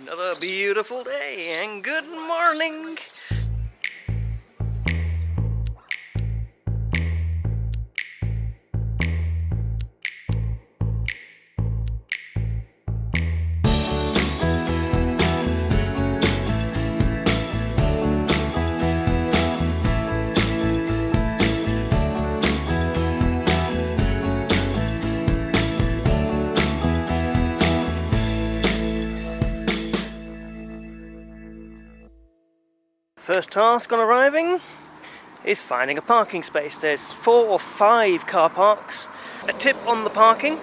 Another beautiful day and good morning. First task on arriving is finding a parking space. There's 4 or 5 car parks. A tip on the parking: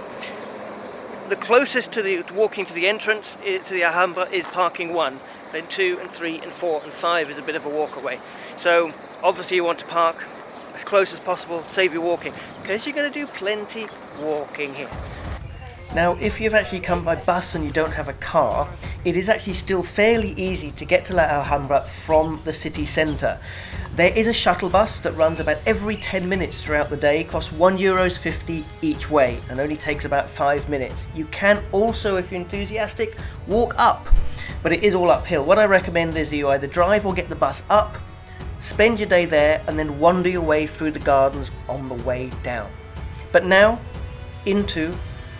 the closest to walking to the entrance to the Alhambra is parking 1. Then 2 and 3 and 4 and 5 is a bit of a walk away. So obviously you want to park as close as possible, save you walking, because you're going to do plenty walking here. Now, if you've actually come by bus and you don't have a car, it is actually still fairly easy to get to La Alhambra from the city centre. There is a shuttle bus that runs about every 10 minutes throughout the day, costs €1.50 each way, and only takes about 5 minutes. You can also, if you're enthusiastic, walk up, but it is all uphill. What I recommend is you either drive or get the bus up, spend your day there, and then wander your way through the gardens on the way down. But now, into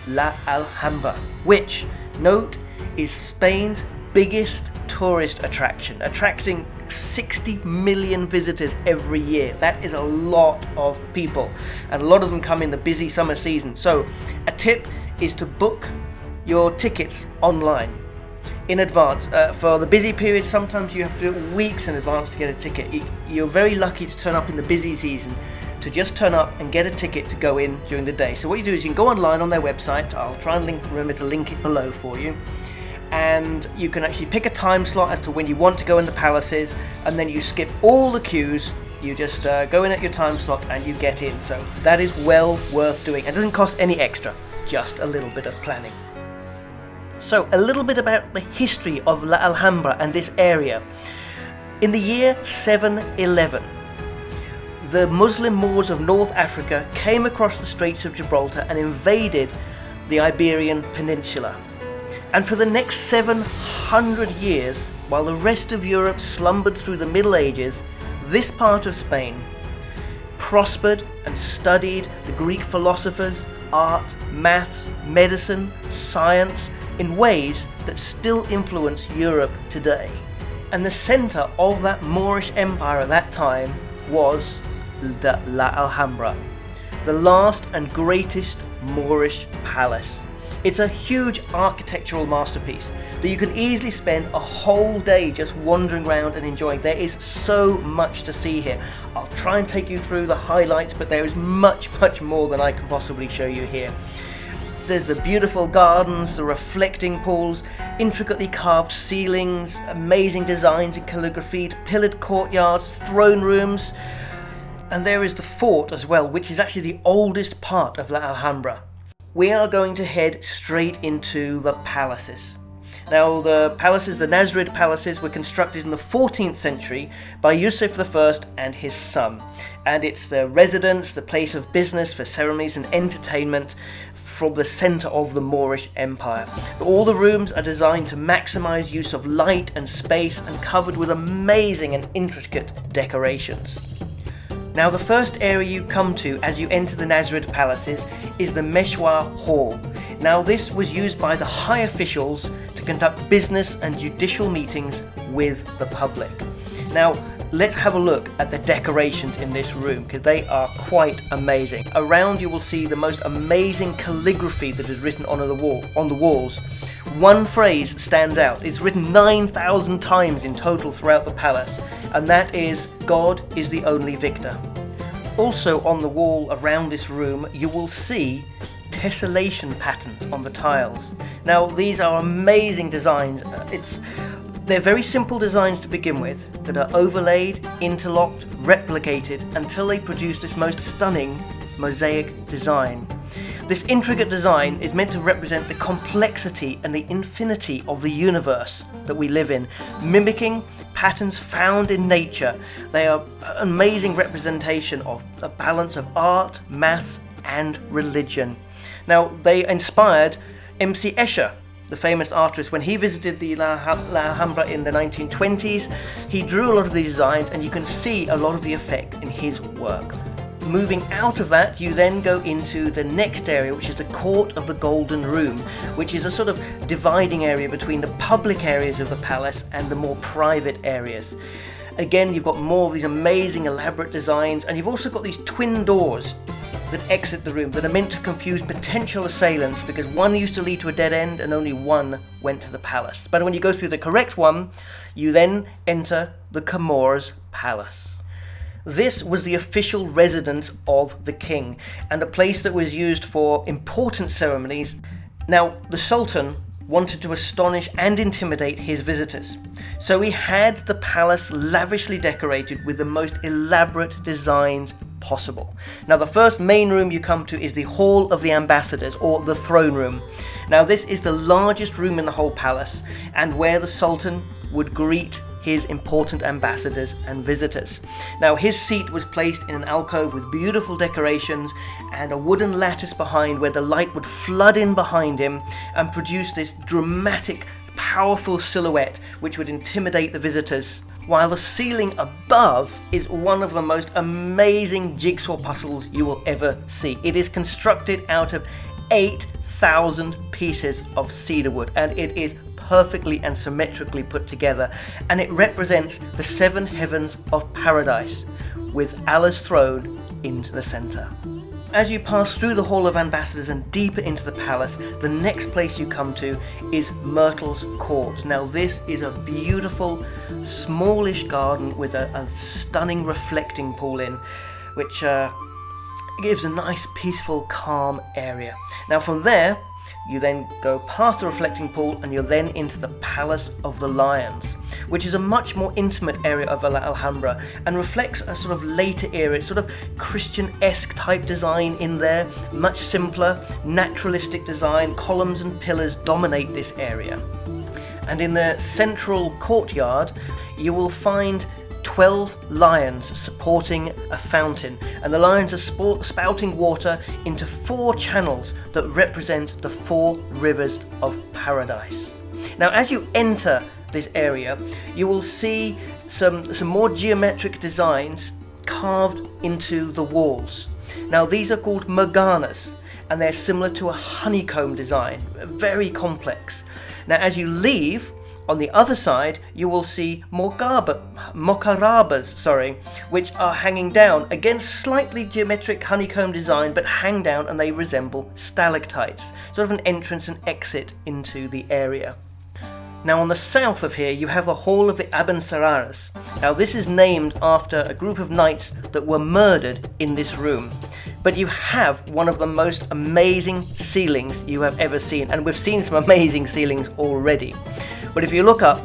La Alhambra, which, note, is Spain's biggest tourist attraction, attracting 60 million visitors every year. That is a lot of people, and a lot of them come in the busy summer season. So a tip is to book your tickets online in advance. For the busy period, sometimes you have to do it weeks in advance to get a ticket. You're very lucky to turn up in the busy season, to just turn up and get a ticket to go in during the day. So what you do is you can go online on their website. I'll try and remember to link it below for you, and you can actually pick a time slot as to when you want to go in the palaces, and then you skip all the queues. You just go in at your time slot and you get in. So that is well worth doing. It doesn't cost any extra, just a little bit of planning. So a little bit about the history of La Alhambra and this area. In the year 711, the Muslim Moors of North Africa came across the Straits of Gibraltar and invaded the Iberian Peninsula. And for the next 700 years, while the rest of Europe slumbered through the Middle Ages, this part of Spain prospered and studied the Greek philosophers, art, maths, medicine, science in ways that still influence Europe today. And the centre of that Moorish Empire at that time was the La Alhambra, the last and greatest Moorish palace. It's a huge architectural masterpiece that you can easily spend a whole day just wandering around and enjoying. There is so much to see here. I'll try and take you through the highlights, but there is much more than I can possibly show you here. There's the beautiful gardens, the reflecting pools, intricately carved ceilings, amazing designs in calligraphy, pillared courtyards, throne rooms, and there is the fort as well, which is actually the oldest part of La Alhambra. We are going to head straight into the palaces. Now, the palaces, the Nasrid Palaces, were constructed in the 14th century by Yusuf I and his son, and it's the residence, the place of business for ceremonies and entertainment from the centre of the Moorish Empire. All the rooms are designed to maximise use of light and space and covered with amazing and intricate decorations. Now, the first area you come to as you enter the Nasrid Palaces is the Mexuar Hall. Now, this was used by the high officials to conduct business and judicial meetings with the public. Now, let's have a look at the decorations in this room, because they are quite amazing. Around you will see the most amazing calligraphy that is written on the walls. One phrase stands out. It's written 9,000 times in total throughout the palace, and that is, "God is the only victor." Also on the wall around this room, you will see tessellation patterns on the tiles. Now, these are amazing designs. They're very simple designs to begin with, that are overlaid, interlocked, replicated until they produce this most stunning mosaic design. This intricate design is meant to represent the complexity and the infinity of the universe that we live in, mimicking patterns found in nature. They are an amazing representation of a balance of art, maths, and religion. Now, they inspired MC Escher, the famous artist, when he visited the La Alhambra in the 1920s, he drew a lot of these designs, and you can see a lot of the effect in his work. Moving out of that, you then go into the next area, which is the Court of the Golden Room, which is a sort of dividing area between the public areas of the palace and the more private areas. Again, you've got more of these amazing elaborate designs, and you've also got these twin doors that exit the room that are meant to confuse potential assailants, because one used to lead to a dead end and only one went to the palace. But when you go through the correct one, you then enter the Comares Palace. This was the official residence of the king, and a place that was used for important ceremonies. Now, the Sultan wanted to astonish and intimidate his visitors, so he had the palace lavishly decorated with the most elaborate designs possible. Now, the first main room you come to is the Hall of the Ambassadors, or the throne room. Now, this is the largest room in the whole palace, and where the Sultan would greet his important ambassadors and visitors. Now, his seat was placed in an alcove with beautiful decorations and a wooden lattice behind, where the light would flood in behind him and produce this dramatic, powerful silhouette which would intimidate the visitors. While the ceiling above is one of the most amazing jigsaw puzzles you will ever see. It is constructed out of 8,000 pieces of cedar wood, and it is perfectly and symmetrically put together, and it represents the 7 heavens of paradise, with Allah's throne into the center. As you pass through the Hall of Ambassadors and deeper into the palace, the next place you come to is Myrtles Court. Now, this is a beautiful, smallish garden with a stunning reflecting pool in, which gives a nice, peaceful, calm area. Now, from there, you then go past the reflecting pool, and you're then into the Palace of the Lions, which is a much more intimate area of La Alhambra and reflects a sort of later era, sort of Christian-esque type design in there, much simpler, naturalistic design. Columns and pillars dominate this area. And in the central courtyard, you will find 12 lions supporting a fountain, and the lions are spouting water into 4 channels that represent the 4 rivers of paradise. Now, as you enter this area, you will see some more geometric designs carved into the walls. Now, these are called morganas, and they're similar to a honeycomb design, very complex. Now, as you leave, on the other side, you will see moçárabes, which are hanging down. Again, slightly geometric honeycomb design, but hang down and they resemble stalactites, sort of an entrance and exit into the area. Now, on the south of here, you have the Hall of the Abencerrajes. Now, this is named after a group of knights that were murdered in this room. But you have one of the most amazing ceilings you have ever seen, and we've seen some amazing ceilings already. But if you look up,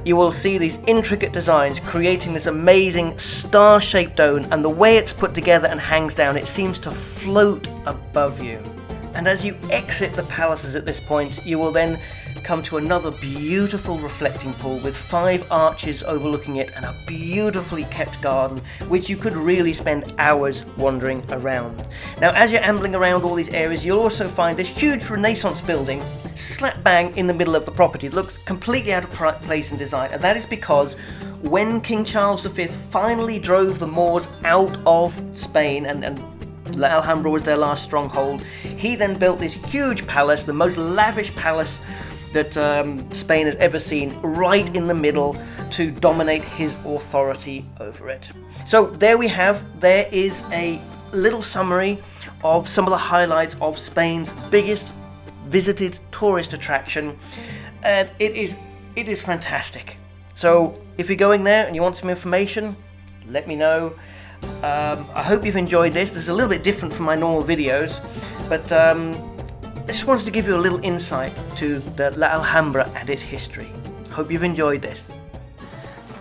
you will see these intricate designs creating this amazing star-shaped dome, and the way it's put together and hangs down, it seems to float above you. And as you exit the palaces at this point, you will then come to another beautiful reflecting pool with 5 arches overlooking it and a beautifully kept garden, which you could really spend hours wandering around. Now, as you're ambling around all these areas, you'll also find this huge Renaissance building slap bang in the middle of the property. It looks completely out of place in design, and that is because when King Charles V finally drove the Moors out of Spain, and La Alhambra was their last stronghold, he then built this huge palace, the most lavish palace that Spain has ever seen, right in the middle to dominate his authority over it. So there we have, there is a little summary of some of the highlights of Spain's biggest visited tourist attraction, and it is fantastic. So if you're going there and you want some information, let me know. I hope you've enjoyed this. This is a little bit different from my normal videos, but I just wanted to give you a little insight to the La Alhambra and its history. Hope you've enjoyed this.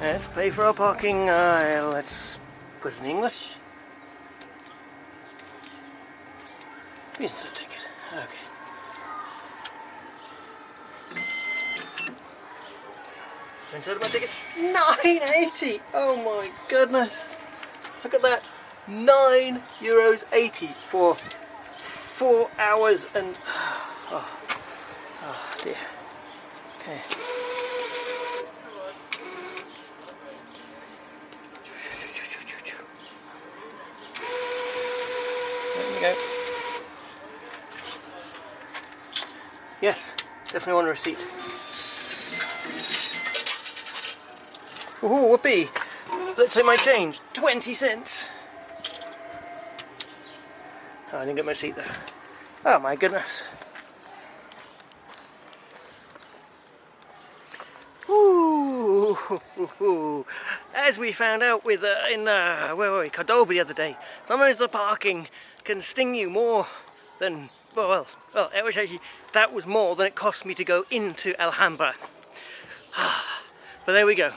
Let's pay for our parking. Let's put it in English. Insert ticket. Okay. Insert my ticket. €9.80. Oh my goodness! Look at that. €9.80 for 4 hours and oh dear. Okay. There we go. Yes, definitely want a receipt. Ooh, whoopee! Let's say my change. 20 cents! Oh, I didn't get my receipt there. Oh my goodness. Ooh, as we found out with where were we, Cordoba the other day, sometimes the parking can sting you more than, well, it was actually, that was more than it cost me to go into Alhambra. But there we go.